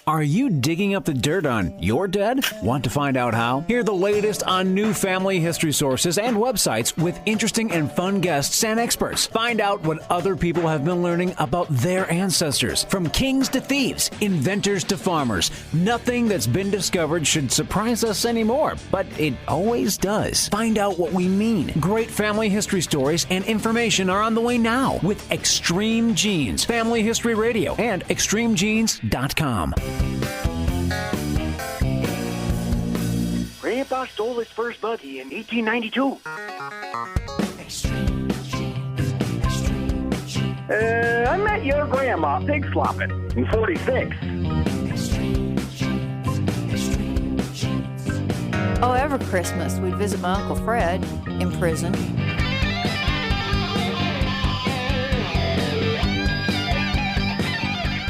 Are you digging up the dirt on your dead? Want to find out how? Hear the latest on new family history sources and websites with interesting and fun guests and experts. Find out what other people have been learning about their ancestors. From kings to thieves, inventors to farmers, nothing that's been discovered should surprise us anymore, but it always does. Find out what we mean. Great family history stories and information are on the way now with Extreme Genes, Family History Radio, and extremegenes.com. Grandpa stole his first buggy in 1892. I met your grandma pig slopping in 46. Oh, every Christmas we'd visit my Uncle Fred in prison.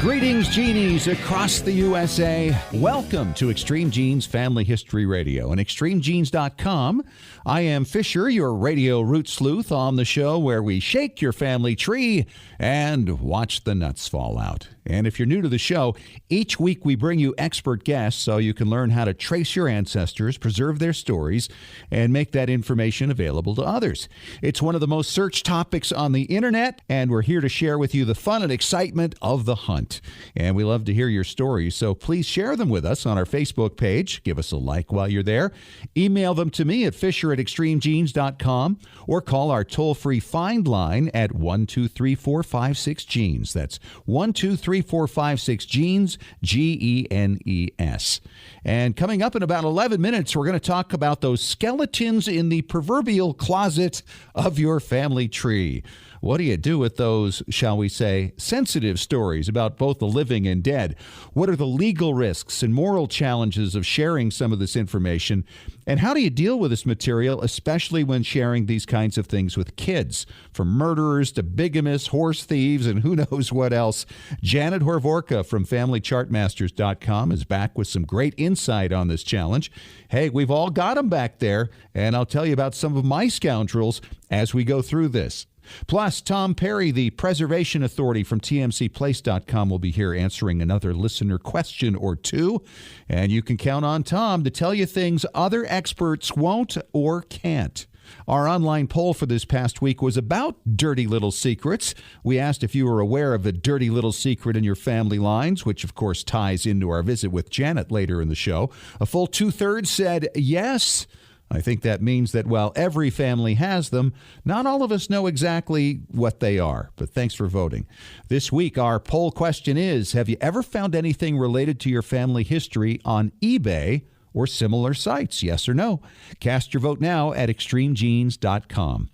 Greetings, genies across the USA. Welcome to Extreme Genes Family History Radio and extremegenes.com. I am Fisher, your radio root sleuth, on the show where we shake your family tree and watch the nuts fall out. And if you're new to the show, each week we bring you expert guests so you can learn how to trace your ancestors, preserve their stories, and make that information available to others. It's one of the most searched topics on the internet, and we're here to share with you the fun and excitement of the hunt. And we love to hear your stories, so please share them with us on our Facebook page. Give us a like while you're there. Email them to me at fisher@extremegenes.com or call our toll-free find line at 123-456-GENES. That's 123-456-GENES, Genes. And coming up in about 11 minutes, we're going to talk about those skeletons in the proverbial closet of your family tree. What do you do with those, shall we say, sensitive stories about both the living and dead? What are the legal risks and moral challenges of sharing some of this information? And how do you deal with this material, especially when sharing these kinds of things with kids? From murderers to bigamists, horse thieves, and who knows what else. Janet Horvorka from FamilyChartmasters.com is back with some great insight on this challenge. Hey, we've all got them back there, and I'll tell you about some of my scoundrels as we go through this. Plus, Tom Perry, the preservation authority from TMCplace.com, will be here answering another listener question or two. And you can count on Tom to tell you things other experts won't or can't. Our online poll for this past week was about dirty little secrets. We asked if you were aware of a dirty little secret in your family lines, which of course ties into our visit with Janet later in the show. A full 2/3 said yes. I think that means that while every family has them, not all of us know exactly what they are. But thanks for voting. This week, our poll question is, have you ever found anything related to your family history on eBay or similar sites? Yes or no? Cast your vote now at extremegenes.com.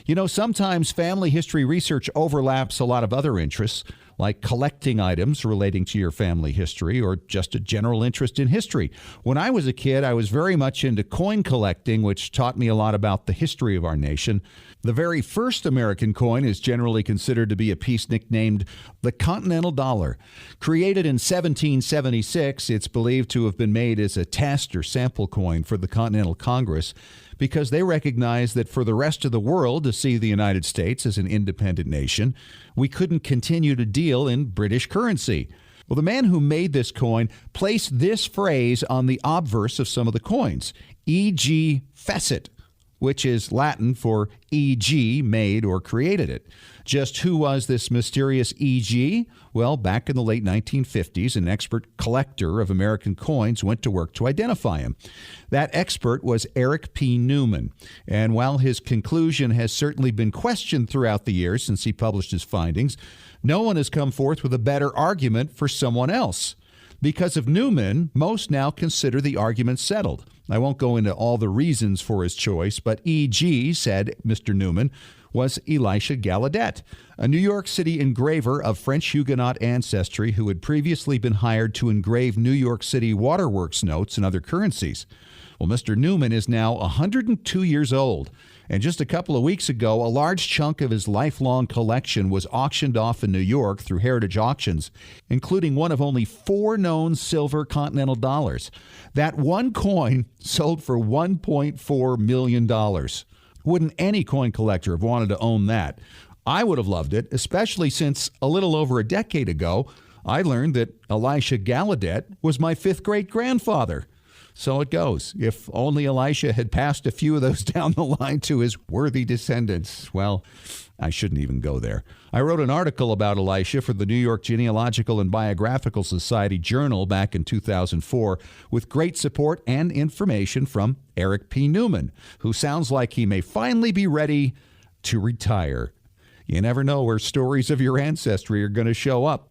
You know, sometimes family history research overlaps a lot of other interests, like collecting items relating to your family history or just a general interest in history. When I was a kid, I was very much into coin collecting, which taught me a lot about the history of our nation. The very first American coin is generally considered to be a piece nicknamed the Continental Dollar. Created in 1776, it's believed to have been made as a test or sample coin for the Continental Congress, because they recognized that for the rest of the world to see the United States as an independent nation, we couldn't continue to deal in British currency. Well, the man who made this coin placed this phrase on the obverse of some of the coins, e.g. fecit, which is Latin for E.G., made or created it. Just who was this mysterious E.G.? Well, back in the late 1950s, an expert collector of American coins went to work to identify him. That expert was Eric P. Newman, and while his conclusion has certainly been questioned throughout the years since he published his findings, no one has come forth with a better argument for someone else. Because of Newman, most now consider the argument settled. I won't go into all the reasons for his choice, but E.G., said Mr. Newman, was Elisha Gallaudet, a New York City engraver of French Huguenot ancestry who had previously been hired to engrave New York City waterworks notes and other currencies. Well, Mr. Newman is now 102 years old, and just a couple of weeks ago, a large chunk of his lifelong collection was auctioned off in New York through Heritage Auctions, including one of only 4 known silver Continental dollars. That one coin sold for $1.4 million. Wouldn't any coin collector have wanted to own that? I would have loved it, especially since a little over a decade ago, I learned that Elisha Gallaudet was my fifth great-grandfather. So it goes. If only Elisha had passed a few of those down the line to his worthy descendants. Well, I shouldn't even go there. I wrote an article about Elisha for the New York Genealogical and Biographical Society Journal back in 2004 with great support and information from Eric P. Newman, who sounds like he may finally be ready to retire. You never know where stories of your ancestry are going to show up.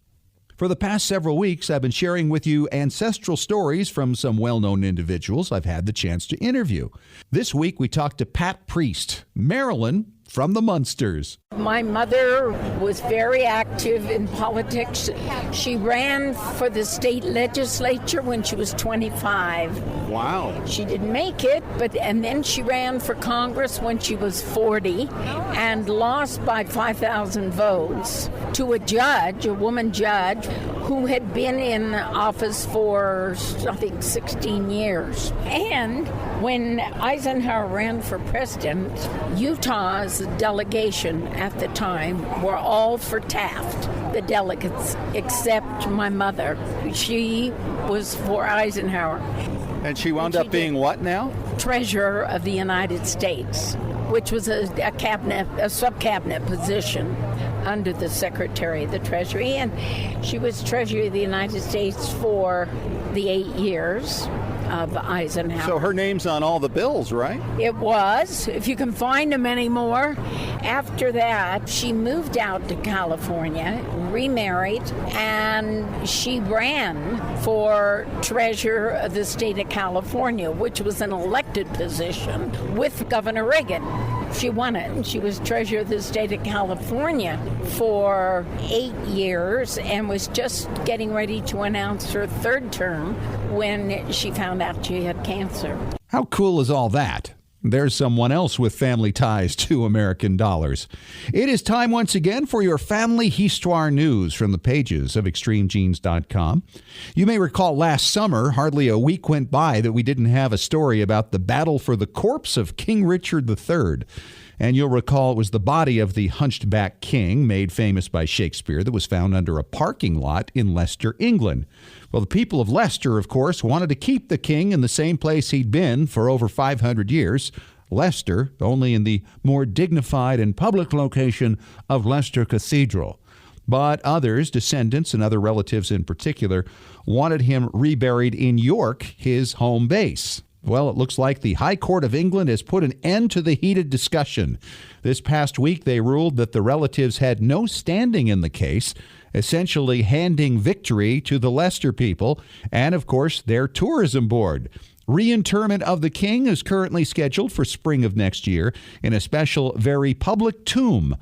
For the past several weeks, I've been sharing with you ancestral stories from some well-known individuals I've had the chance to interview. This week, we talked to Pat Priest, Marilyn from the Munsters. My mother was very active in politics. She ran for the state legislature when she was 25. Wow. She didn't make it, and then she ran for Congress when she was 40 and lost by 5,000 votes to a judge, a woman judge, who had been in office for, I think, 16 years. And when Eisenhower ran for president, Utah's delegation at the time were all for Taft, the delegates, except my mother. She was for Eisenhower. And she wound up being what now? Treasurer of the United States, which was a sub-cabinet position under the Secretary of the Treasury. And she was Treasurer of the United States for the 8 years of Eisenhower. So her name's on all the bills, right? It was, if you can find them anymore. After that, she moved out to California, remarried, and she ran for treasurer of the state of California, which was an elected position with Governor Reagan. She won it, and she was treasurer of the state of California for 8 years and was just getting ready to announce her third term when she found out she had cancer. How cool is all that? There's someone else with family ties to American dollars. It is time once again for your Family Histoire news from the pages of ExtremeGenes.com. You may recall last summer, hardly a week went by that we didn't have a story about the battle for the corpse of King Richard III. And you'll recall it was the body of the hunchback king, made famous by Shakespeare, that was found under a parking lot in Leicester, England. Well, the people of Leicester, of course, wanted to keep the king in the same place he'd been for over 500 years, Leicester, only in the more dignified and public location of Leicester Cathedral. But others, descendants and other relatives in particular, wanted him reburied in York, his home base. Well, it looks like the High Court of England has put an end to the heated discussion. This past week, they ruled that the relatives had no standing in the case, essentially handing victory to the Leicester people and, of course, their tourism board. Reinterment of the king is currently scheduled for spring of next year in a special, very public tomb.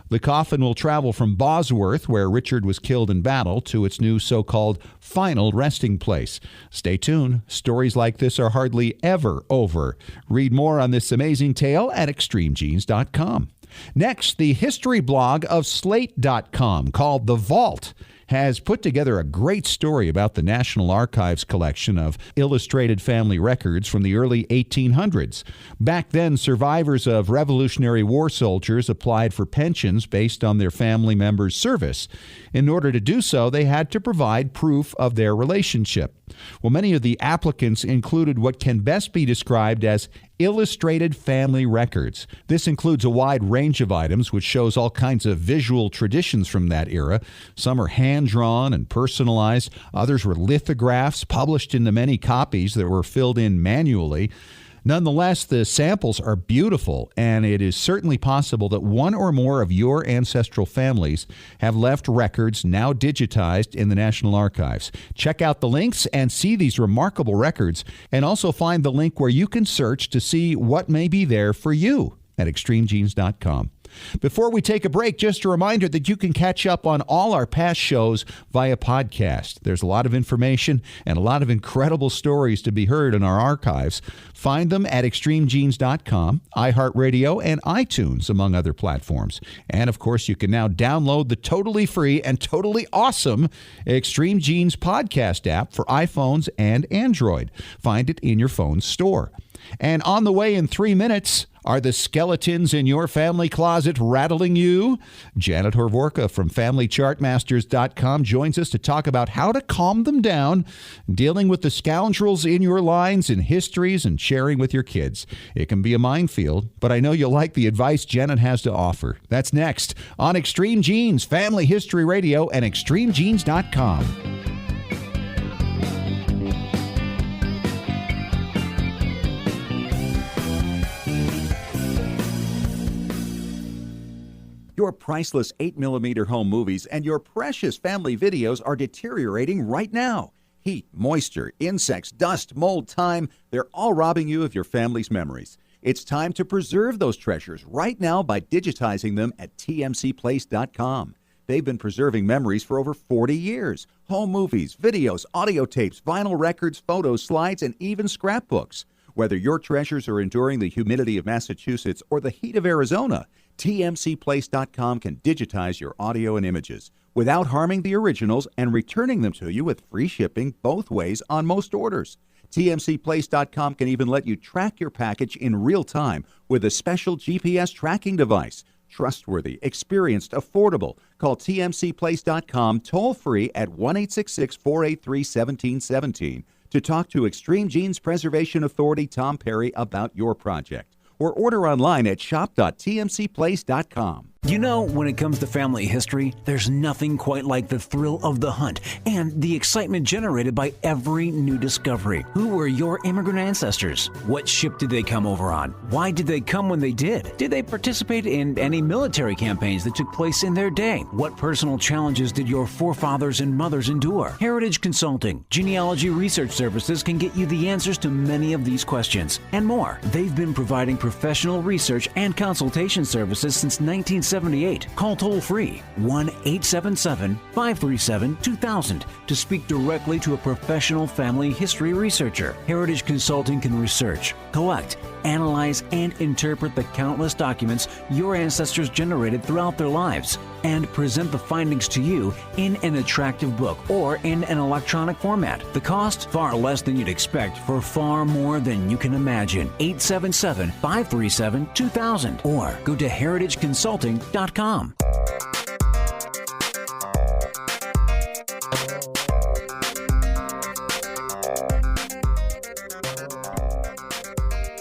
The coffin will travel from Bosworth, where Richard was killed in battle, to its new so-called final resting place. Stay tuned. Stories like this are hardly ever over. Read more on this amazing tale at ExtremeGenes.com. Next, the history blog of Slate.com called The Vault has put together a great story about the National Archives collection of illustrated family records from the early 1800s. Back then, survivors of Revolutionary War soldiers applied for pensions based on their family members' service. In order to do so, they had to provide proof of their relationship. Well, many of the applicants included what can best be described as illustrated family records. This includes a wide range of items, which shows all kinds of visual traditions from that era. Some are hand-drawn and personalized. Others were lithographs published into many copies that were filled in manually. Nonetheless, the samples are beautiful, and it is certainly possible that one or more of your ancestral families have left records now digitized in the National Archives. Check out the links and see these remarkable records, and also find the link where you can search to see what may be there for you at ExtremeGenes.com. Before we take a break, just a reminder that you can catch up on all our past shows via podcast. There's a lot of information and a lot of incredible stories to be heard in our archives. Find them at ExtremeGenes.com, iHeartRadio, and iTunes, among other platforms. And, of course, you can now download the totally free and totally awesome Extreme Genes podcast app for iPhones and Android. Find it in your phone's store. And on the way in 3 minutes, Are the skeletons in your family closet rattling you? Janet Horvorka from FamilyChartMasters.com joins us to talk about how to calm them down, dealing with the scoundrels in your lines and histories, and sharing with your kids. It can be a minefield, but I know you'll like the advice Janet has to offer. That's next on Extreme Genes, Family History Radio, and ExtremeGenes.com. Your priceless 8mm home movies and your precious family videos are deteriorating right now. Heat, moisture, insects, dust, mold, time, they're all robbing you of your family's memories. It's time to preserve those treasures right now by digitizing them at tmcplace.com. They've been preserving memories for over 40 years. Home movies, videos, audio tapes, vinyl records, photos, slides, and even scrapbooks. Whether your treasures are enduring the humidity of Massachusetts or the heat of Arizona, tmcplace.com can digitize your audio and images without harming the originals and returning them to you with free shipping both ways on most orders. tmcplace.com can even let you track your package in real time with a special GPS tracking device. Trustworthy, experienced, affordable. Call tmcplace.com toll-free at 1-866-483-1717 to talk to Extreme Genes Preservation Authority Tom Perry about your project, or order online at shop.tmcplace.com. You know, when it comes to family history, there's nothing quite like the thrill of the hunt and the excitement generated by every new discovery. Who were your immigrant ancestors? What ship did they come over on? Why did they come when they did? Did they participate in any military campaigns that took place in their day? What personal challenges did your forefathers and mothers endure? Heritage Consulting, Genealogy Research Services can get you the answers to many of these questions and more. They've been providing professional research and consultation services since 1978. Call toll-free 1-877-537-2000 to speak directly to a professional family history researcher. Heritage Consulting can research, collect, analyze, and interpret the countless documents your ancestors generated throughout their lives and present the findings to you in an attractive book or in an electronic format. The cost? Far less than you'd expect for far more than you can imagine. 877-537-2000 or go to heritageconsulting.com.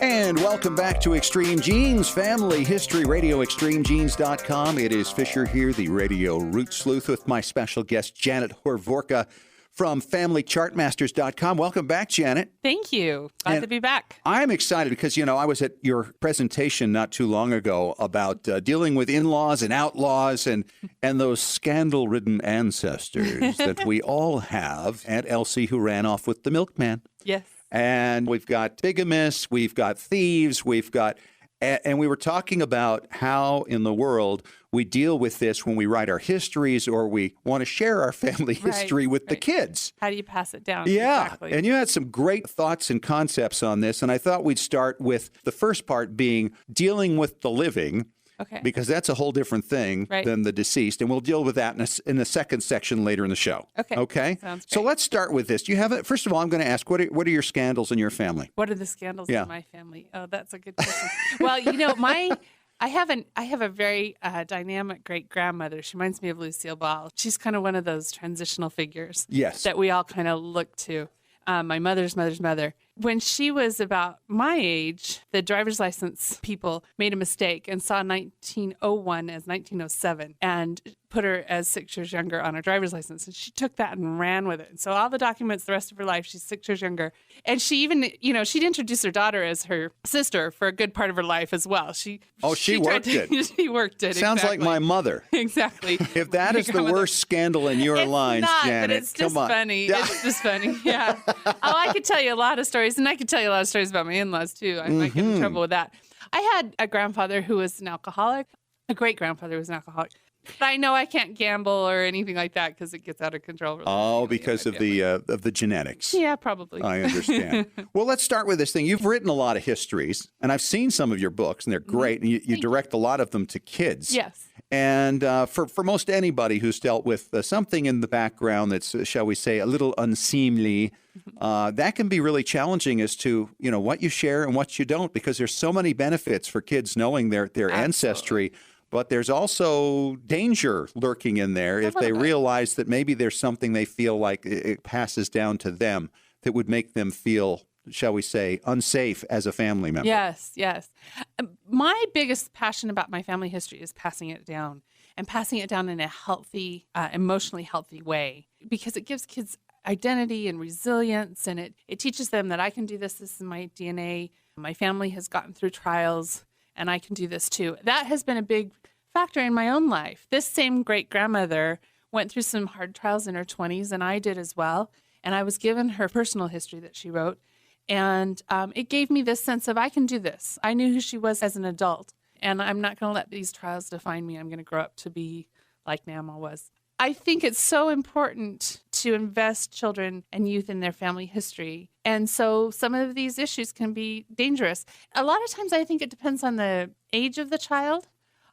And welcome back to Extreme Genes, Family History Radio, ExtremeGenes.com. It is Fisher here, the radio root sleuth, with my special guest, Janet Horvorka from FamilyChartMasters.com. Welcome back, Janet. Thank you. Glad to be back. I'm excited because, you know, I was at your presentation not too long ago about dealing with in-laws and outlaws and those scandal-ridden ancestors that we all have. Aunt Elsie, who ran off with the milkman. Yes. And we've got bigamists, we've got thieves, and we were talking about how in the world we deal with this when we write our histories or we want to share our family history with the kids. How do you pass it down? Yeah. Exactly. And you had some great thoughts and concepts on this. And I thought we'd start with the first part being dealing with the living. Okay. Because that's a whole different thing than the deceased. And we'll deal with that in the second section later in the show. Okay. Okay? Sounds great. So let's start with this. Do you have it? First of all, I'm going to ask, what are your scandals in your family? What are the scandals in my family? Oh, that's a good question. Well, you know, I have a very dynamic great-grandmother. She reminds me of Lucille Ball. She's kind of one of those transitional figures that we all kind of look to. My mother's mother's mother. When she was about my age, the driver's license people made a mistake and saw 1901 as 1907 and put her as 6 years younger on her driver's license. And she took that and ran with it. And so all the documents, the rest of her life, she's 6 years younger. And she even, you know, she'd introduce her daughter as her sister for a good part of her life as well. She worked it. She worked it. Sounds like my mother. Exactly. If that is the worst scandal in your lines, Janet, but it's just funny. Yeah. It's just funny. Yeah. I could tell you a lot of stories, and I could tell you a lot of stories about my in-laws too. I might get in trouble with that. I had a grandfather who was an alcoholic. A great-grandfather was an alcoholic. But I know I can't gamble or anything like that because it gets out of control. Really because of the genetics. Yeah, probably. I understand. Well, let's start with this thing. You've written a lot of histories, and I've seen some of your books, and they're great. And you direct a lot of them to kids. Yes. And for most anybody who's dealt with something in the background that's, shall we say, a little unseemly, that can be really challenging as to, what you share and what you don't, because there's so many benefits for kids knowing their ancestry. But there's also danger lurking in there if they realize that maybe there's something they feel like it passes down to them that would make them feel, shall we say, unsafe as a family member. Yes, yes. My biggest passion about my family history is passing it down, and passing it down in a healthy, emotionally healthy way, because it gives kids identity and resilience, and it teaches them that I can do this. This is my DNA. My family has gotten through trials, and I can do this too. That has been a big factor in my own life. This same great-grandmother went through some hard trials in her 20s, and I did as well. And I was given her personal history that she wrote. And it gave me this sense of, I can do this. I knew who she was as an adult, and I'm not going to let these trials define me. I'm going to grow up to be like Nana was. I think it's so important to invest children and youth in their family history. And so some of these issues can be dangerous. A lot of times I think it depends on the age of the child.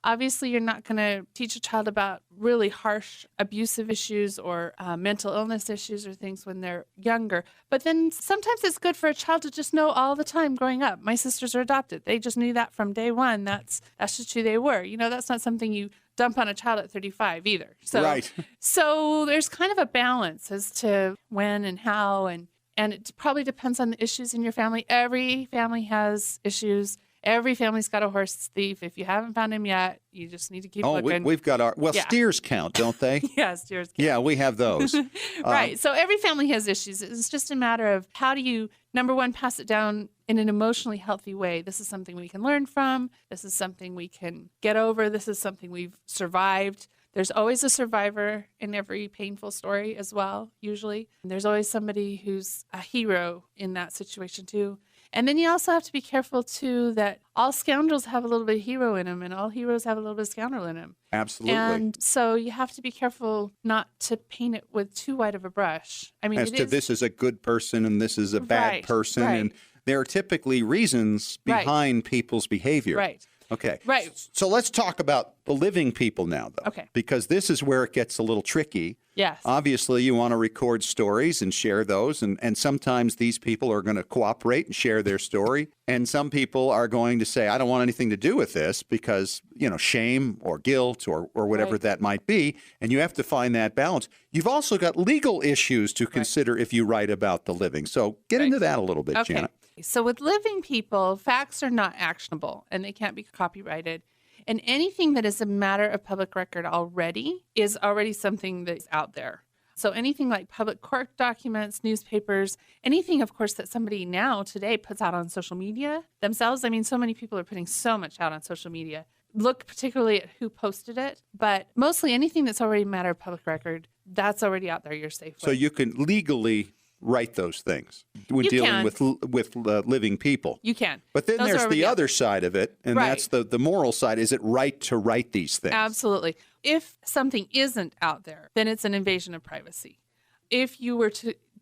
Obviously, you're not going to teach a child about really harsh abusive issues or mental illness issues or things when they're younger. But then sometimes it's good for a child to just know all the time growing up. My sisters are adopted. They just knew that from day one. That's just who they were. That's not something you dump on a child at 35 either. So, right. So there's kind of a balance as to when and how, and it probably depends on the issues in your family. Every family has issues. Every family's got a horse thief. If you haven't found him yet, you just need to keep looking. We've got our, steers count, don't they? Yeah, steers count. Yeah, we have those. Right. So every family has issues. It's just a matter of how do you, number one, pass it down in an emotionally healthy way. This is something we can learn from. This is something we can get over. This is something we've survived. There's always a survivor in every painful story as well, usually. And there's always somebody who's a hero in that situation too. And then you also have to be careful, too, that all scoundrels have a little bit of hero in them, and all heroes have a little bit of scoundrel in them. Absolutely. And so you have to be careful not to paint it with too wide of a brush. I mean, this is a good person and this is a bad person. Right. And there are typically reasons behind people's behavior. Right. Okay. Right. So let's talk about the living people now, though. Okay. Because this is where it gets a little tricky. Yes. Obviously, you want to record stories and share those. And sometimes these people are going to cooperate and share their story. And some people are going to say, I don't want anything to do with this because, shame or guilt or whatever that might be. And you have to find that balance. You've also got legal issues to consider if you write about the living. So get into that a little bit, Janet. So with living people, facts are not actionable and they can't be copyrighted. And anything that is a matter of public record already is already something that's out there. So anything like public court documents, newspapers, anything, of course, that somebody now today puts out on social media themselves. I mean, so many people are putting so much out on social media. Look particularly at who posted it, but mostly anything that's already a matter of public record, that's already out there. You're safe with. So you can legally write those things when dealing with living people. You can. But then there's the other side of it, and that's the moral side. Is it right to write these things? Absolutely. If something isn't out there, then it's an invasion of privacy. If you were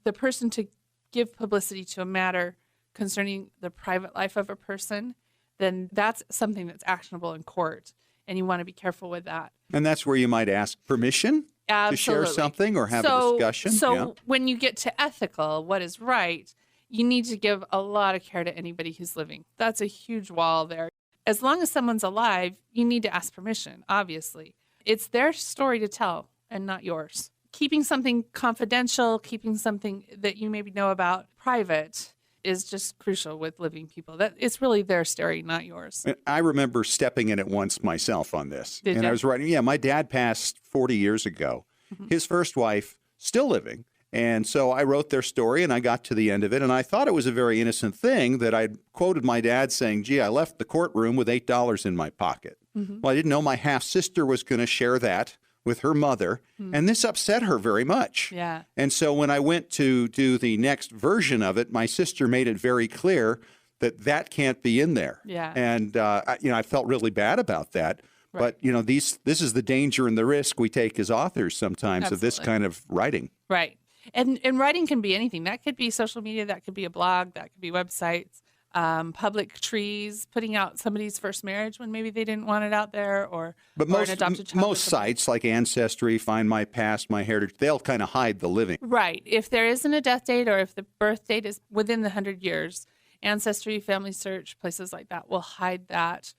the person to give publicity to a matter concerning the private life of a person, then that's something that's actionable in court, and you want to be careful with that. And that's where you might ask permission? Absolutely. To share something or have a discussion? So when you get to ethical, what is right, you need to give a lot of care to anybody who's living. That's a huge wall there. As long as someone's alive, you need to ask permission, obviously. It's their story to tell and not yours. Keeping something confidential, keeping something that you maybe know about private is just crucial with living people. That it's really their story, not yours. I remember stepping in it once myself on this. Did you? I was writing, my dad passed 40 years ago. Mm-hmm. His first wife, still living. And so I wrote their story and I got to the end of it. And I thought it was a very innocent thing that I'd quoted my dad saying, gee, I left the courtroom with $8 in my pocket. Mm-hmm. Well, I didn't know my half-sister was going to share that with her mother, and this upset her very much. Yeah. And so when I went to do the next version of it, my sister made it very clear that can't be in there. Yeah. And I felt really bad about that. Right. But this is the danger and the risk we take as authors sometimes of this kind of writing. Right. And writing can be anything. That could be social media, that could be a blog, that could be websites. public trees, putting out somebody's first marriage when maybe they didn't want it out there, or But or an adopted child. most sites like Ancestry, Find My Past, My Heritage, they'll kind of hide the living. Right. If there isn't a death date or if the birth date is within the 100 years, Ancestry, Family Search, places like that will hide that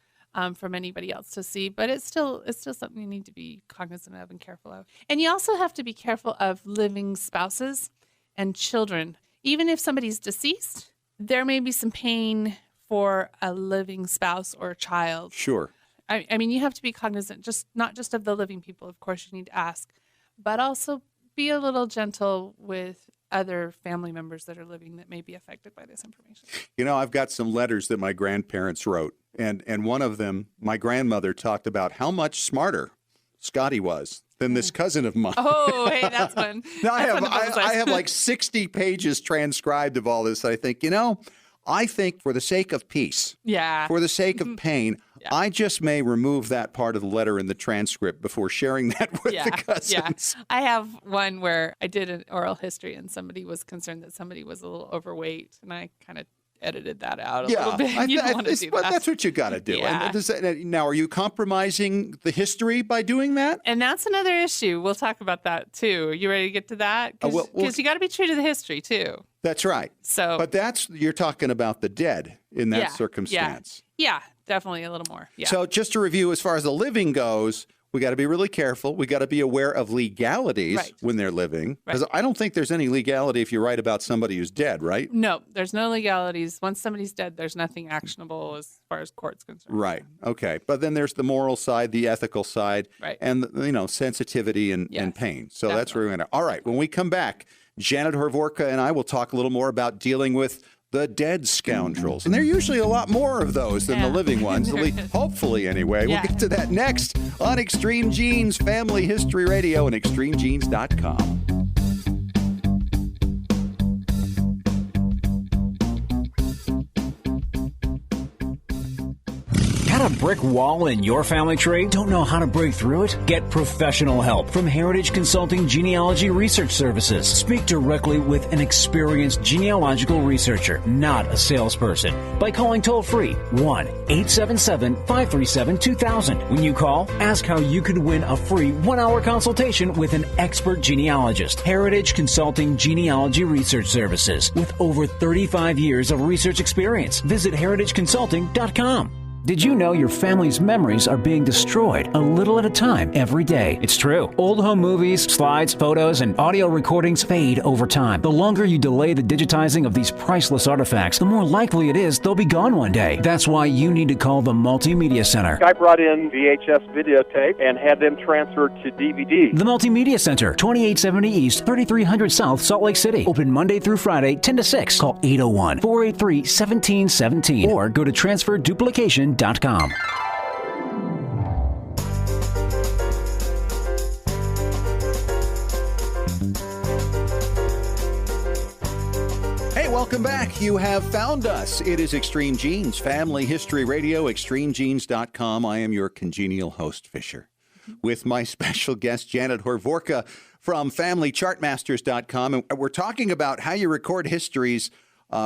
from anybody else to see. But it's still something you need to be cognizant of and careful of. And you also have to be careful of living spouses and children. Even if somebody's deceased, there may be some pain for a living spouse or a child. Sure. I mean, you have to be cognizant, not just of the living people. Of course, you need to ask, but also be a little gentle with other family members that are living that may be affected by this information. You know, I've got some letters that my grandparents wrote, and one of them, my grandmother talked about how much smarter Scotty was than this cousin of mine. Oh, hey, that's one. Now, I have like 60 pages transcribed of all this. I think, I think for the sake of peace, for the sake of pain, I just may remove that part of the letter in the transcript before sharing that with the cousins. Yeah. I have one where I did an oral history and somebody was concerned that somebody was a little overweight, and I kind of edited that out a little bit. You don't want to do that. That's what you got to do. Yeah. Now, are you compromising the history by doing that? And that's another issue. We'll talk about that, too. Are you ready to get to that? Because you got to be true to the history, too. That's right. But you're talking about the dead in that circumstance. Yeah, definitely a little more. Yeah. So just to review, as far as the living goes, we got to be really careful. We got to be aware of legalities when they're living. Because I don't think there's any legality if you write about somebody who's dead, right? No, there's no legalities. Once somebody's dead, there's nothing actionable as far as court's concerned. Right. Okay. But then there's the moral side, the ethical side, and sensitivity and pain. So that's where we're going to. All right. When we come back, Janet Horvorka and I will talk a little more about dealing with the dead scoundrels. And there are usually a lot more of those than the living ones, at least, hopefully anyway. We'll get to that next on Extreme Genes, Family History Radio, and extremegenes.com. Got a brick wall in your family tree? Don't know how to break through it? Get professional help from Heritage Consulting Genealogy Research Services. Speak directly with an experienced genealogical researcher, not a salesperson, by calling toll-free 1-877-537-2000. When you call, ask how you could win a free 1-hour consultation with an expert genealogist. Heritage Consulting Genealogy Research Services, with over 35 years of research experience. Visit heritageconsulting.com. Did you know your family's memories are being destroyed a little at a time every day? It's true. Old home movies, slides, photos, and audio recordings fade over time. The longer you delay the digitizing of these priceless artifacts, the more likely it is they'll be gone one day. That's why you need to call the Multimedia Center. I brought in VHS videotape and had them transferred to DVD. The Multimedia Center, 2870 East, 3300 South, Salt Lake City. Open Monday through Friday, 10 to 6. Call 801-483-1717 or go to transferduplication.com. Hey, welcome back. You have found us. It is Extreme Genes, Family History Radio, extremegenes.com. I am your congenial host, Fisher, with my special guest, Janet Horvorka from FamilyChartmasters.com. And we're talking about how you record histories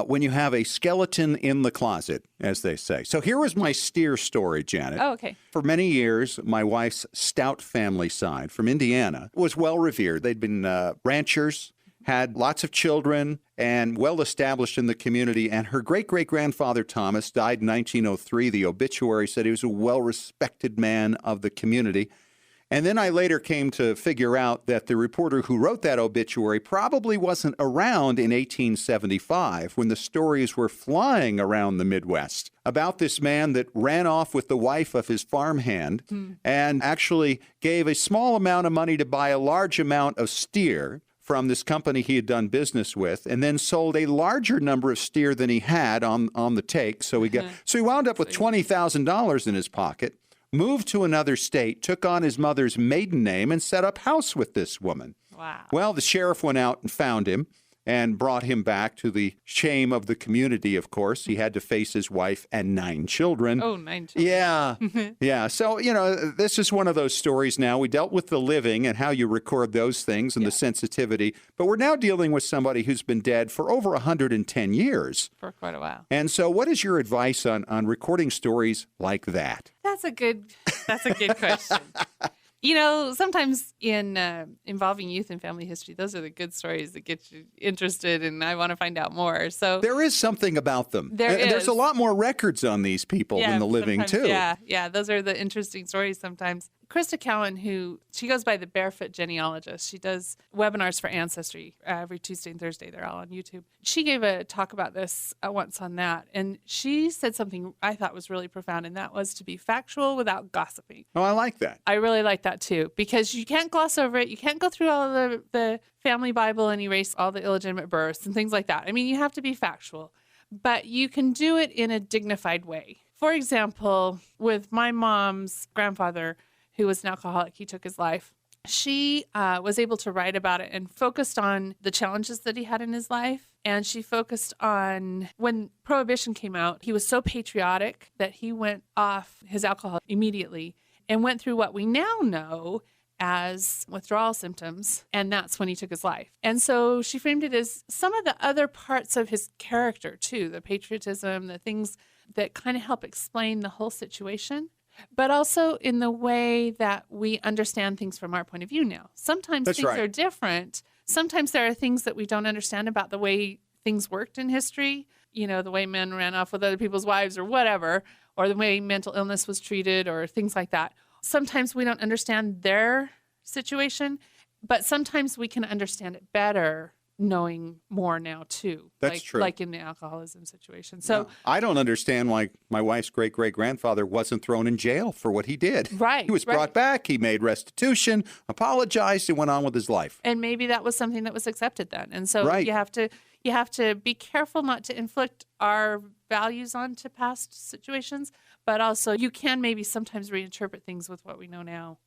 when you have a skeleton in the closet, as they say. So here was my steer story, Janet. Oh, okay. For many years, my wife's Stout family side from Indiana was well revered. They'd been ranchers, had lots of children, and well established in the community. And her great-great-grandfather, Thomas, died in 1903. The obituary said he was a well-respected man of the community. And then I later came to figure out that the reporter who wrote that obituary probably wasn't around in 1875 when the stories were flying around the Midwest about this man that ran off with the wife of his farmhand and actually gave a small amount of money to buy a large amount of steer from this company he had done business with, and then sold a larger number of steer than he had on the take. So he wound up with $20,000 in his pocket. Moved to another state, took on his mother's maiden name, and set up house with this woman. Wow. Well, the sheriff went out and found him and brought him back to the shame of the community, of course. He had to face his wife and 9 children. Oh, 9 children. Yeah. Yeah. So, this is one of those stories now. We dealt with the living and how you record those things and the sensitivity, but we're now dealing with somebody who's been dead for over 110 years. For quite a while. And so what is your advice on recording stories like that? That's a good question. Sometimes in involving youth and family history, those are the good stories that get you interested, and I want to find out more. So there is something about them. There's a lot more records on these people than the living, too. Yeah, those are the interesting stories sometimes. Krista Cowan, she goes by the Barefoot Genealogist. She does webinars for Ancestry every Tuesday and Thursday. They're all on YouTube. She gave a talk about this once on that, and she said something I thought was really profound, and that was to be factual without gossiping. Oh, I like that. I really like that, too, because you can't gloss over it. You can't go through all of the family Bible and erase all the illegitimate births and things like that. I mean, you have to be factual, but you can do it in a dignified way. For example, with my mom's grandfather, who was an alcoholic, he took his life. She was able to write about it and focused on the challenges that he had in his life. And she focused on when Prohibition came out, he was so patriotic that he went off his alcohol immediately and went through what we now know as withdrawal symptoms. And that's when he took his life. And so she framed it as some of the other parts of his character, too, the patriotism, the things that kind of help explain the whole situation, but also in the way that we understand things from our point of view now. Sometimes things are different. Sometimes there are things that we don't understand about the way things worked in history, the way men ran off with other people's wives or whatever, or the way mental illness was treated or things like that. Sometimes we don't understand their situation, but sometimes we can understand it better knowing more now, too. That's true. Like in the alcoholism situation. So I don't understand why my wife's great-great-grandfather wasn't thrown in jail for what he did. Right. He was brought back, he made restitution, apologized, and went on with his life. And maybe that was something that was accepted then. And so you have to be careful not to inflict our values onto past situations, but also you can maybe sometimes reinterpret things with what we know now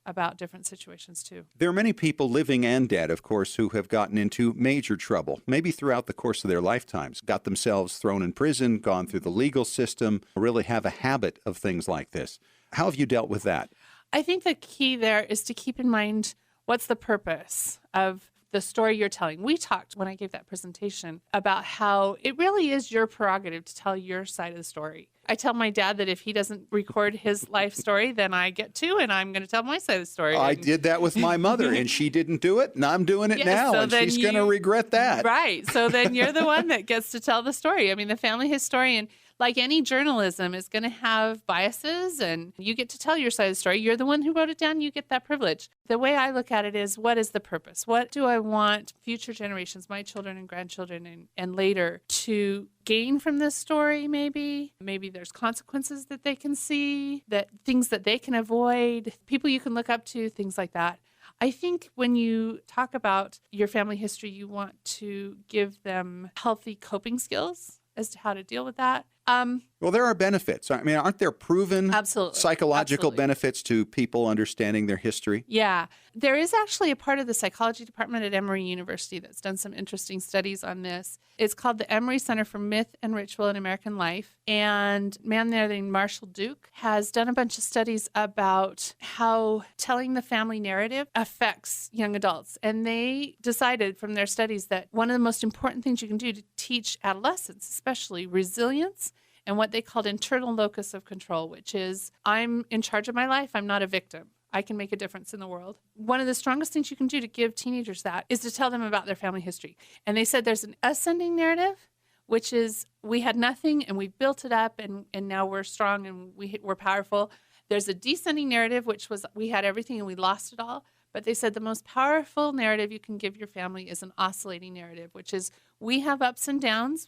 about different situations, too. There are many people, living and dead, of course, who have gotten into major trouble, maybe throughout the course of their lifetimes, got themselves thrown in prison, gone through the legal system, really have a habit of things like this. How have you dealt with that? I think the key there is to keep in mind what's the purpose of the story you're telling. We talked when I gave that presentation about how it really is your prerogative to tell your side of the story. I tell my dad that if he doesn't record his life story, then I get to, and I'm going to tell my side of the story. I did that with my mother, and she didn't do it, and I'm doing it now, so and she's going to regret that. Right. So then you're the one that gets to tell the story. I mean, the family historian, like any journalism, is going to have biases, and you get to tell your side of the story. You're the one who wrote it down. You get that privilege. The way I look at it is, what is the purpose? What do I want future generations, my children and grandchildren and later, to gain from this story? Maybe there's consequences that they can see, that things that they can avoid, people you can look up to, things like that. I think when you talk about your family history, you want to give them healthy coping skills as to how to deal with that. Well, there are benefits. I mean, aren't there proven psychological benefits to people understanding their history? Yeah. There is actually a part of the psychology department at Emory University that's done some interesting studies on this. It's called the Emory Center for Myth and Ritual in American Life. And a man there named Marshall Duke has done a bunch of studies about how telling the family narrative affects young adults. And they decided from their studies that one of the most important things you can do to teach adolescents, especially resilience, and what they called internal locus of control, which is I'm in charge of my life. I'm not a victim. I can make a difference in the world. One of the strongest things you can do to give teenagers that is to tell them about their family history. And they said there's an ascending narrative, which is we had nothing and we built it up and now we're strong and we're powerful. There's a descending narrative, which was we had everything and we lost it all. But they said the most powerful narrative you can give your family is an oscillating narrative, which is we have ups and downs.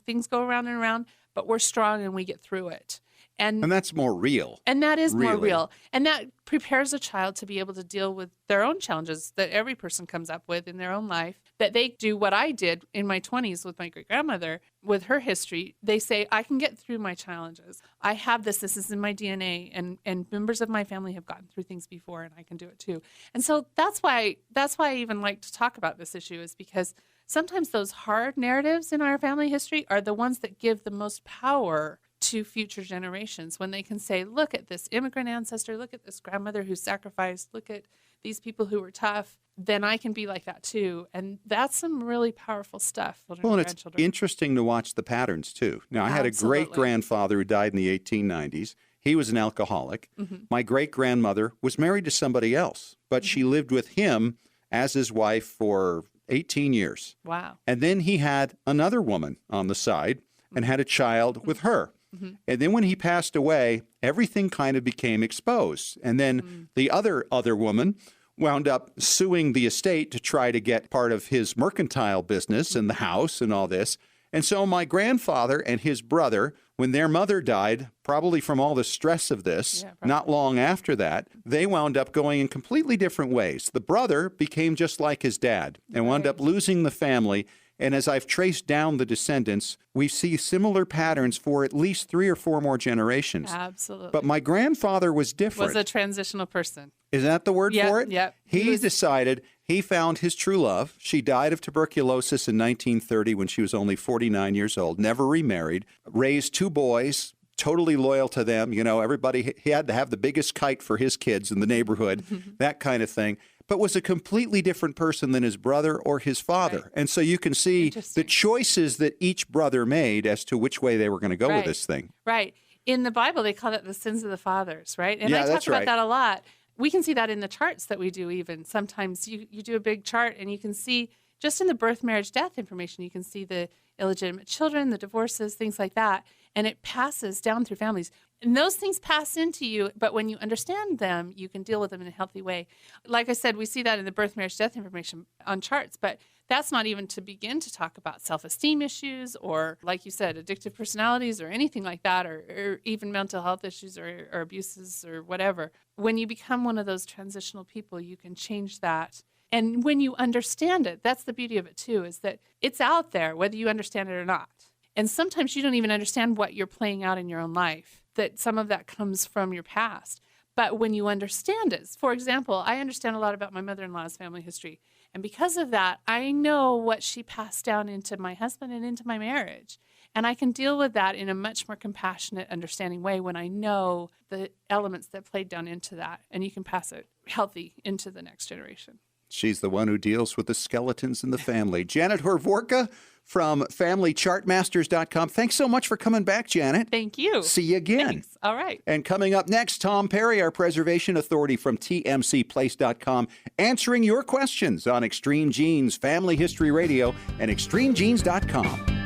Things go around and around, but we're strong and we get through it. And that's more real. And that is more real. And that prepares a child to be able to deal with their own challenges that every person comes up with in their own life, that they do what I did in my 20s with my great-grandmother, with her history. They say, I can get through my challenges. I have this is in my DNA, and members of my family have gotten through things before, and I can do it too. And so that's why I even like to talk about this issue, is because sometimes those hard narratives in our family history are the ones that give the most power to future generations, when they can say, look at this immigrant ancestor, look at this grandmother who sacrificed, look at these people who were tough, then I can be like that too. And that's some really powerful stuff. Well, and it's interesting to watch the patterns too. Now, I had a great-grandfather who died in the 1890s. He was an alcoholic. Mm-hmm. My great-grandmother was married to somebody else, but she lived with him as his wife for 18 years. Wow. And then he had another woman on the side and had a child with her. Mm-hmm. And then when he passed away, everything kind of became exposed. And then the other woman wound up suing the estate to try to get part of his mercantile business and the house and all this. And so my grandfather and his brother, when their mother died, probably from all the stress of this, not long after that, they wound up going in completely different ways. The brother became just like his dad and wound up losing the family. And as I've traced down the descendants, we see similar patterns for at least 3 or 4 more generations. Absolutely. But my grandfather was different. Was a transitional person. Is that the word for it? Yep. He decided he found his true love. She died of tuberculosis in 1930 when she was only 49 years old, never remarried, raised 2 boys, totally loyal to them. You know, everybody, he had to have the biggest kite for his kids in the neighborhood, that kind of thing. But was a completely different person than his brother or his father. Right. And so you can see the choices that each brother made as to which way they were going to go with this thing. Right. In the Bible, they call it the sins of the fathers, right? And I talk about that a lot. We can see that in the charts that we do even. Sometimes you do a big chart and you can see, just in the birth, marriage, death information, you can see the illegitimate children, the divorces, things like that. And it passes down through families. And those things pass into you, but when you understand them, you can deal with them in a healthy way. Like I said, we see that in the birth, marriage, death information on charts, but that's not even to begin to talk about self-esteem issues or, like you said, addictive personalities or anything like that, or even mental health issues or abuses or whatever. When you become one of those transitional people, you can change that. And when you understand it, that's the beauty of it too, is that it's out there, whether you understand it or not. And sometimes you don't even understand what you're playing out in your own life, that some of that comes from your past. But when you understand it, for example, I understand a lot about my mother-in-law's family history. And because of that, I know what she passed down into my husband and into my marriage. And I can deal with that in a much more compassionate, understanding way when I know the elements that played down into that. And you can pass it healthy into the next generation. She's the one who deals with the skeletons in the family. Janet Horvorka from FamilyChartmasters.com. Thanks so much for coming back, Janet. Thank you. See you again. Thanks. All right. And coming up next, Tom Perry, our preservation authority from TMCplace.com, answering your questions on Extreme Genes, Family History Radio, and ExtremeGenes.com.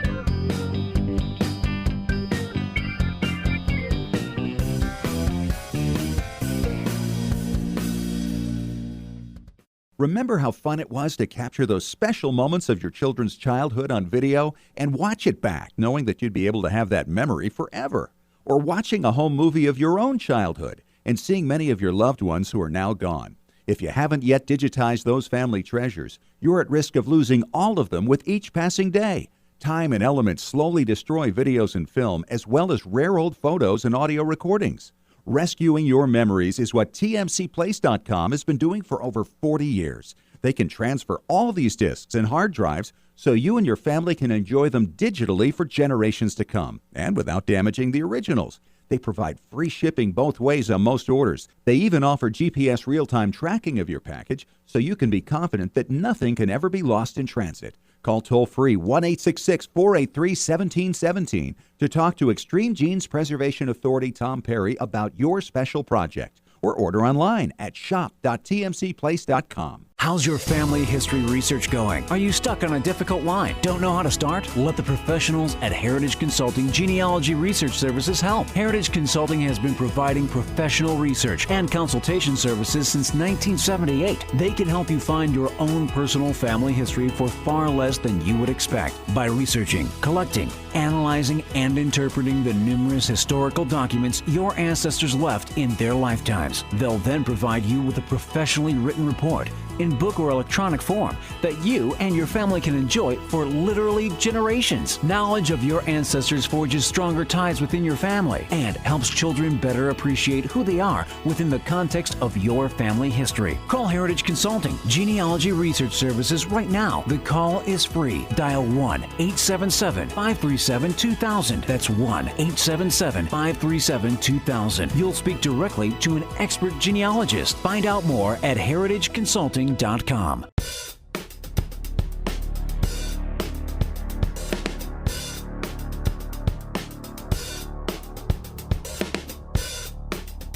Remember how fun it was to capture those special moments of your children's childhood on video and watch it back, knowing that you'd be able to have that memory forever? Or watching a home movie of your own childhood and seeing many of your loved ones who are now gone. If you haven't yet digitized those family treasures, you're at risk of losing all of them with each passing day. Time and elements slowly destroy videos and film, as well as rare old photos and audio recordings. Rescuing your memories is what TMCplace.com has been doing for over 40 years. They can transfer all these discs and hard drives so you and your family can enjoy them digitally for generations to come, and without damaging the originals. They provide free shipping both ways on most orders. They even offer GPS real-time tracking of your package so you can be confident that nothing can ever be lost in transit. Call toll-free 1-866-483-1717 to talk to Extreme Genes Preservation Authority Tom Perry about your special project, or order online at shop.tmcplace.com. How's your family history research going? Are you stuck on a difficult line? Don't know how to start? Let the professionals at Heritage Consulting Genealogy Research Services help. Heritage Consulting has been providing professional research and consultation services since 1978. They can help you find your own personal family history for far less than you would expect by researching, collecting, analyzing, and interpreting the numerous historical documents your ancestors left in their lifetimes. They'll then provide you with a professionally written report in book or electronic form that you and your family can enjoy for literally generations. Knowledge of your ancestors forges stronger ties within your family and helps children better appreciate who they are within the context of your family history. Call Heritage Consulting Genealogy Research Services right now. The call is free. Dial 1-877-537-2000. That's 1-877-537-2000. You'll speak directly to an expert genealogist. Find out more at heritageconsulting.com.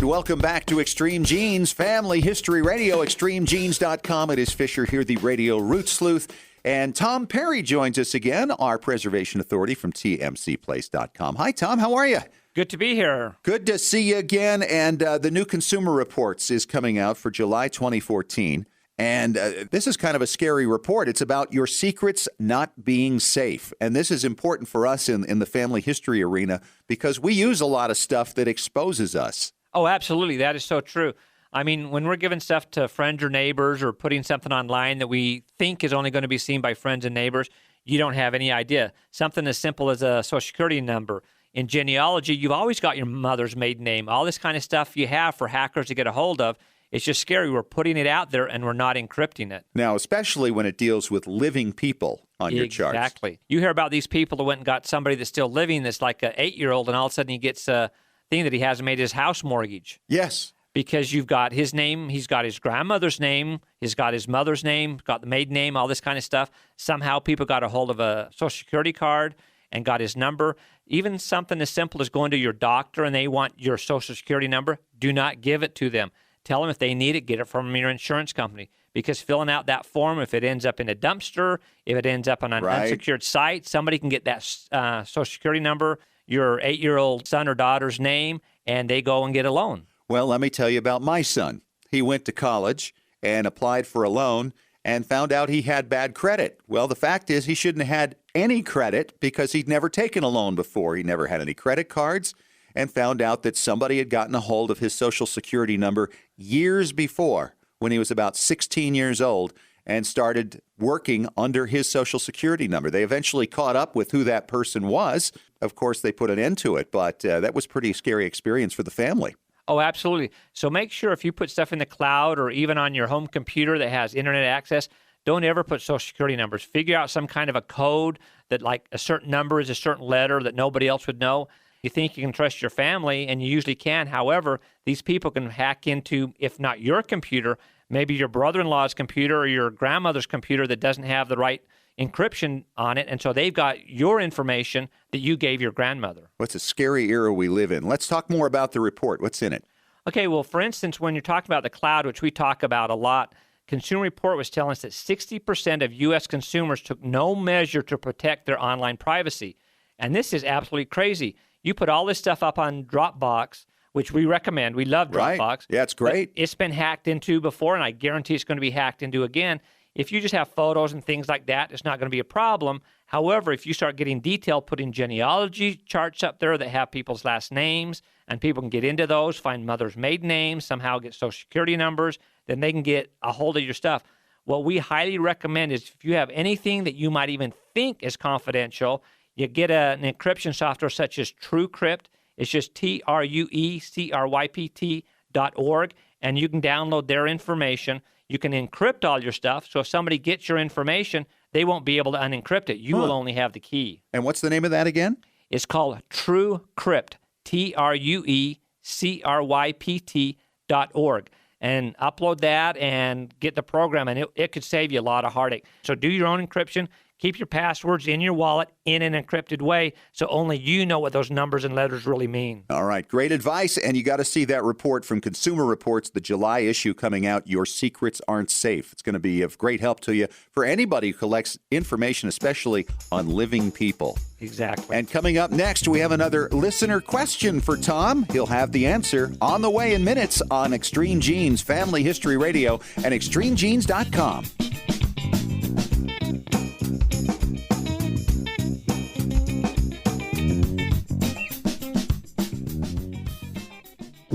Welcome back to Extreme Genes, Family History Radio, extremegenes.com. It is Fisher here, the Radio Root Sleuth. And Tom Perry joins us again, our preservation authority from tmcplace.com. Hi, Tom. How are you? Good to be here. Good to see you again. And the new Consumer Reports is coming out for July 2014. And this is kind of a scary report. It's about your secrets not being safe. And this is important for us in the family history arena because we use a lot of stuff that exposes us. Oh, absolutely. That is so true. I mean, when we're giving stuff to friends or neighbors or putting something online that we think is only going to be seen by friends and neighbors, you don't have any idea. Something as simple as a Social Security number. In genealogy, you've always got your mother's maiden name. All this kind of stuff you have for hackers to get a hold of. It's just scary. We're putting it out there and we're not encrypting it. Now, especially when it deals with living people on your charts. Exactly. You hear about these people that went and got somebody that's still living that's like an 8-year-old and all of a sudden he gets a thing that he hasn't made his house mortgage. Yes. Because you've got his name, he's got his grandmother's name, he's got his mother's name, got the maiden name, all this kind of stuff. Somehow people got a hold of a Social Security card and got his number. Even something as simple as going to your doctor and they want your Social Security number, do not give it to them. Tell them if they need it, get it from your insurance company. Because filling out that form, if it ends up in a dumpster, if it ends up on an unsecured site, somebody can get that Social Security number, your 8-year-old son or daughter's name, and they go and get a loan. Well, let me tell you about my son. He went to college and applied for a loan and found out he had bad credit. Well, the fact is he shouldn't have had any credit because he'd never taken a loan before. He never had any credit cards and found out that somebody had gotten a hold of his Social Security number years before when he was about 16 years old and started working under his Social Security number. They eventually caught up with who that person was. Of course, they put an end to it, but that was a pretty scary experience for the family. Oh, absolutely. So make sure if you put stuff in the cloud or even on your home computer that has internet access, don't ever put Social Security numbers. Figure out some kind of a code that like a certain number is a certain letter that nobody else would know. You think you can trust your family, and you usually can. However, these people can hack into, if not your computer, maybe your brother-in-law's computer or your grandmother's computer that doesn't have the right encryption on it, and so they've got your information that you gave your grandmother. What's a scary era we live in? Let's talk more about the report. What's in it? Okay, well, for instance, when you're talking about the cloud, which we talk about a lot, Consumer Report was telling us that 60% of U.S. consumers took no measure to protect their online privacy. And this is absolutely crazy. You put all this stuff up on Dropbox, which we recommend. We love Dropbox. Right. Yeah, it's great. It's been hacked into before, and I guarantee it's going to be hacked into again. If you just have photos and things like that, it's not going to be a problem. However, if you start getting detail, putting genealogy charts up there that have people's last names, and people can get into those, find mother's maiden names, somehow get Social Security numbers, then they can get a hold of your stuff. What we highly recommend is if you have anything that you might even think is confidential, you get an encryption software such as TrueCrypt. It's just TRUECRYPT.org, and you can download their information. You can encrypt all your stuff, so if somebody gets your information, they won't be able to unencrypt it. You will only have the key. And what's the name of that again? It's called TrueCrypt, TRUECRYPT.org. And upload that and get the program, and it could save you a lot of heartache. So do your own encryption. Keep your passwords in your wallet in an encrypted way so only you know what those numbers and letters really mean. All right. Great advice. And you got to see that report from Consumer Reports, the July issue coming out, Your Secrets Aren't Safe. It's going to be of great help to you for anybody who collects information, especially on living people. Exactly. And coming up next, we have another listener question for Tom. He'll have the answer on the way in minutes on Extreme Genes, Family History Radio, and extremegenes.com.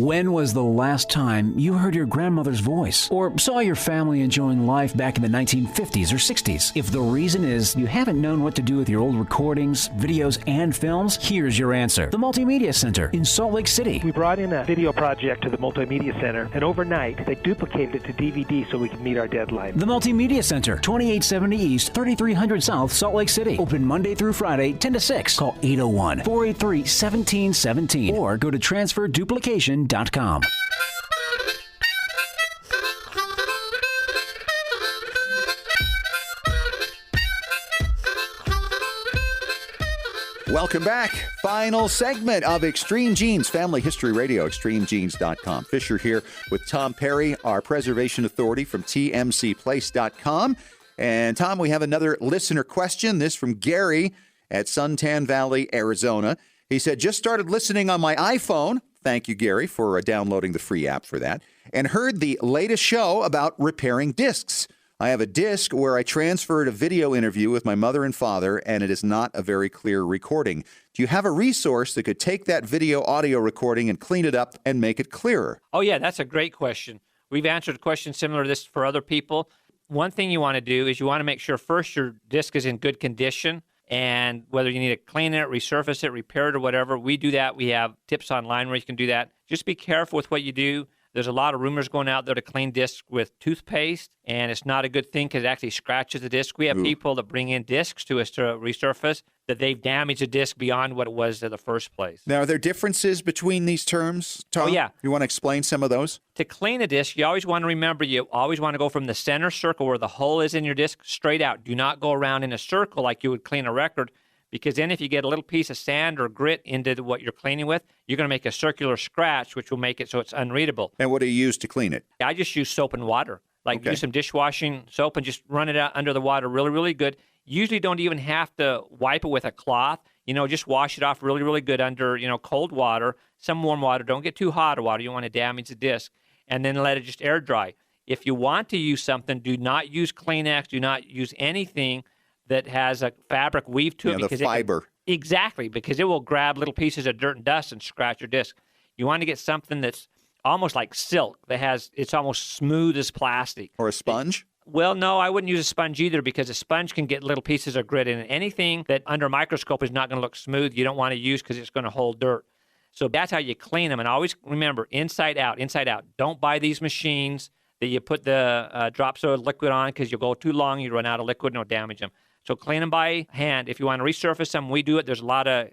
When was the last time you heard your grandmother's voice or saw your family enjoying life back in the 1950s or 60s? If the reason is you haven't known what to do with your old recordings, videos, and films, here's your answer. The Multimedia Center in Salt Lake City. We brought in a video project to the Multimedia Center, and overnight they duplicated it to DVD so we could meet our deadline. The Multimedia Center, 2870 East, 3300 South, Salt Lake City. Open Monday through Friday, 10 to 6. Call 801-483-1717 or go to transferduplication.com. Welcome back. Final segment of Extreme Genes, Family History Radio, extremegenes.com. Fisher here with Tom Perry, our preservation authority from tmcplace.com. And Tom, we have another listener question. This from Gary at Suntan Valley, Arizona. He said, just started listening on my iPhone. Thank you, Gary, for downloading the free app for that. And heard the latest show about repairing discs. I have a disc where I transferred a video interview with my mother and father, and it is not a very clear recording. Do you have a resource that could take that video audio recording and clean it up and make it clearer? Oh, yeah, that's a great question. We've answered questions similar to this for other people. One thing you want to do is you want to make sure first your disc is in good condition. And whether you need to clean it, resurface it, repair it, or whatever, we do that. We have tips online where you can do that. Just be careful with what you do. There's a lot of rumors going out there to clean discs with toothpaste, and it's not a good thing because it actually scratches the disc. We have people that bring in discs to us to resurface that they've damaged the disc beyond what it was in the first place. Now, are there differences between these terms, Tom? Oh, yeah. You want to explain some of those? To clean a disc, you always want to remember, you always want to go from the center circle where the hole is in your disc straight out. Do not go around in a circle like you would clean a record, because then if you get a little piece of sand or grit into what you're cleaning with, you're going to make a circular scratch, which will make it so it's unreadable. And what do you use to clean it? I just use soap and water. Use some dishwashing soap and just run it out under the water really, really good. Usually don't even have to wipe it with a cloth. Just wash it off really, really good under, cold water, some warm water. Don't get too hot of water. You don't want to damage the disc. And then let it just air dry. If you want to use something, do not use Kleenex. Do not use anything that has a fabric weave to it. Because the fiber. Exactly, because it will grab little pieces of dirt and dust and scratch your disc. You want to get something that's almost like silk, it's almost smooth as plastic. Or a sponge? Well, no, I wouldn't use a sponge either, because a sponge can get little pieces of grit in it. Anything that under a microscope is not going to look smooth, you don't want to use because it's going to hold dirt. So that's how you clean them. And always remember, inside out, inside out. Don't buy these machines that you put the drop soda liquid on, because you'll go too long, you run out of liquid and it'll damage them. So clean them by hand. If you want to resurface them, we do it. There's a lot of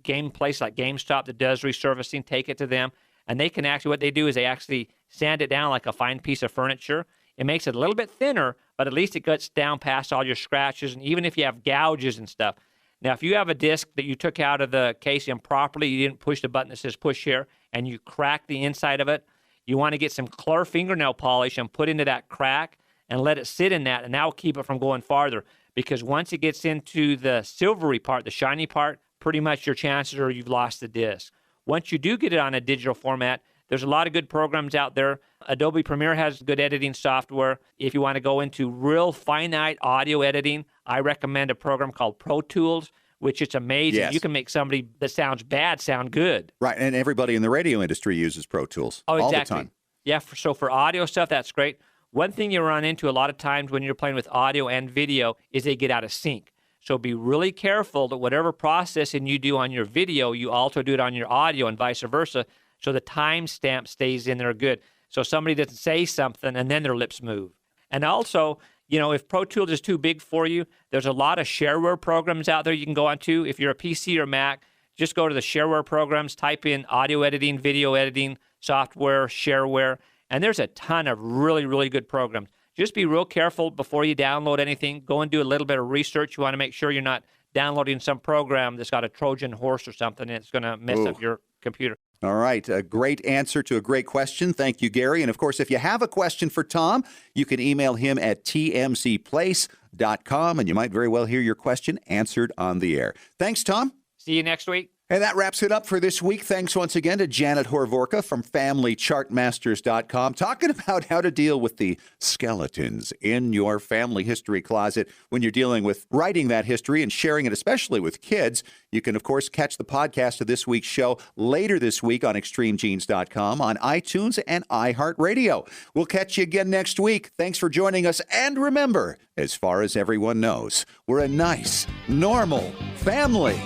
game places like GameStop that does resurfacing. Take it to them. And they can actually, what they do is they actually sand it down like a fine piece of furniture. It makes it a little bit thinner, but at least it gets down past all your scratches. And even if you have gouges and stuff. Now, if you have a disc that you took out of the case improperly, you didn't push the button that says push here, and you crack the inside of it, you want to get some clear fingernail polish and put into that crack and let it sit in that, and that will keep it from going farther. Because once it gets into the silvery part, the shiny part, pretty much your chances are you've lost the disc. Once you do get it on a digital format, there's a lot of good programs out there. Adobe Premiere has good editing software. If you want to go into real finite audio editing, I recommend a program called Pro Tools, which it's amazing. Yes. You can make somebody that sounds bad sound good. Right, and everybody in the radio industry uses Pro Tools all the time. Yeah, so for audio stuff, that's great. One thing you run into a lot of times when you're playing with audio and video is they get out of sync. So be really careful that whatever processing you do on your video, you also do it on your audio and vice versa, so the timestamp stays in there good. So somebody doesn't say something and then their lips move. And also, if Pro Tools is too big for you, there's a lot of shareware programs out there you can go on to. If you're a PC or Mac, just go to the shareware programs, type in audio editing, video editing, software, shareware, and there's a ton of really, really good programs. Just be real careful before you download anything. Go and do a little bit of research. You want to make sure you're not downloading some program that's got a Trojan horse or something, and it's going to mess up your computer. All right. A great answer to a great question. Thank you, Gary. And, of course, if you have a question for Tom, you can email him at tmcplace.com, and you might very well hear your question answered on the air. Thanks, Tom. See you next week. And that wraps it up for this week. Thanks once again to Janet Horvorka from FamilyChartMasters.com, talking about how to deal with the skeletons in your family history closet when you're dealing with writing that history and sharing it, especially with kids. You can, of course, catch the podcast of this week's show later this week on ExtremeGenes.com, on iTunes and iHeartRadio. We'll catch you again next week. Thanks for joining us. And remember, as far as everyone knows, we're a nice, normal family.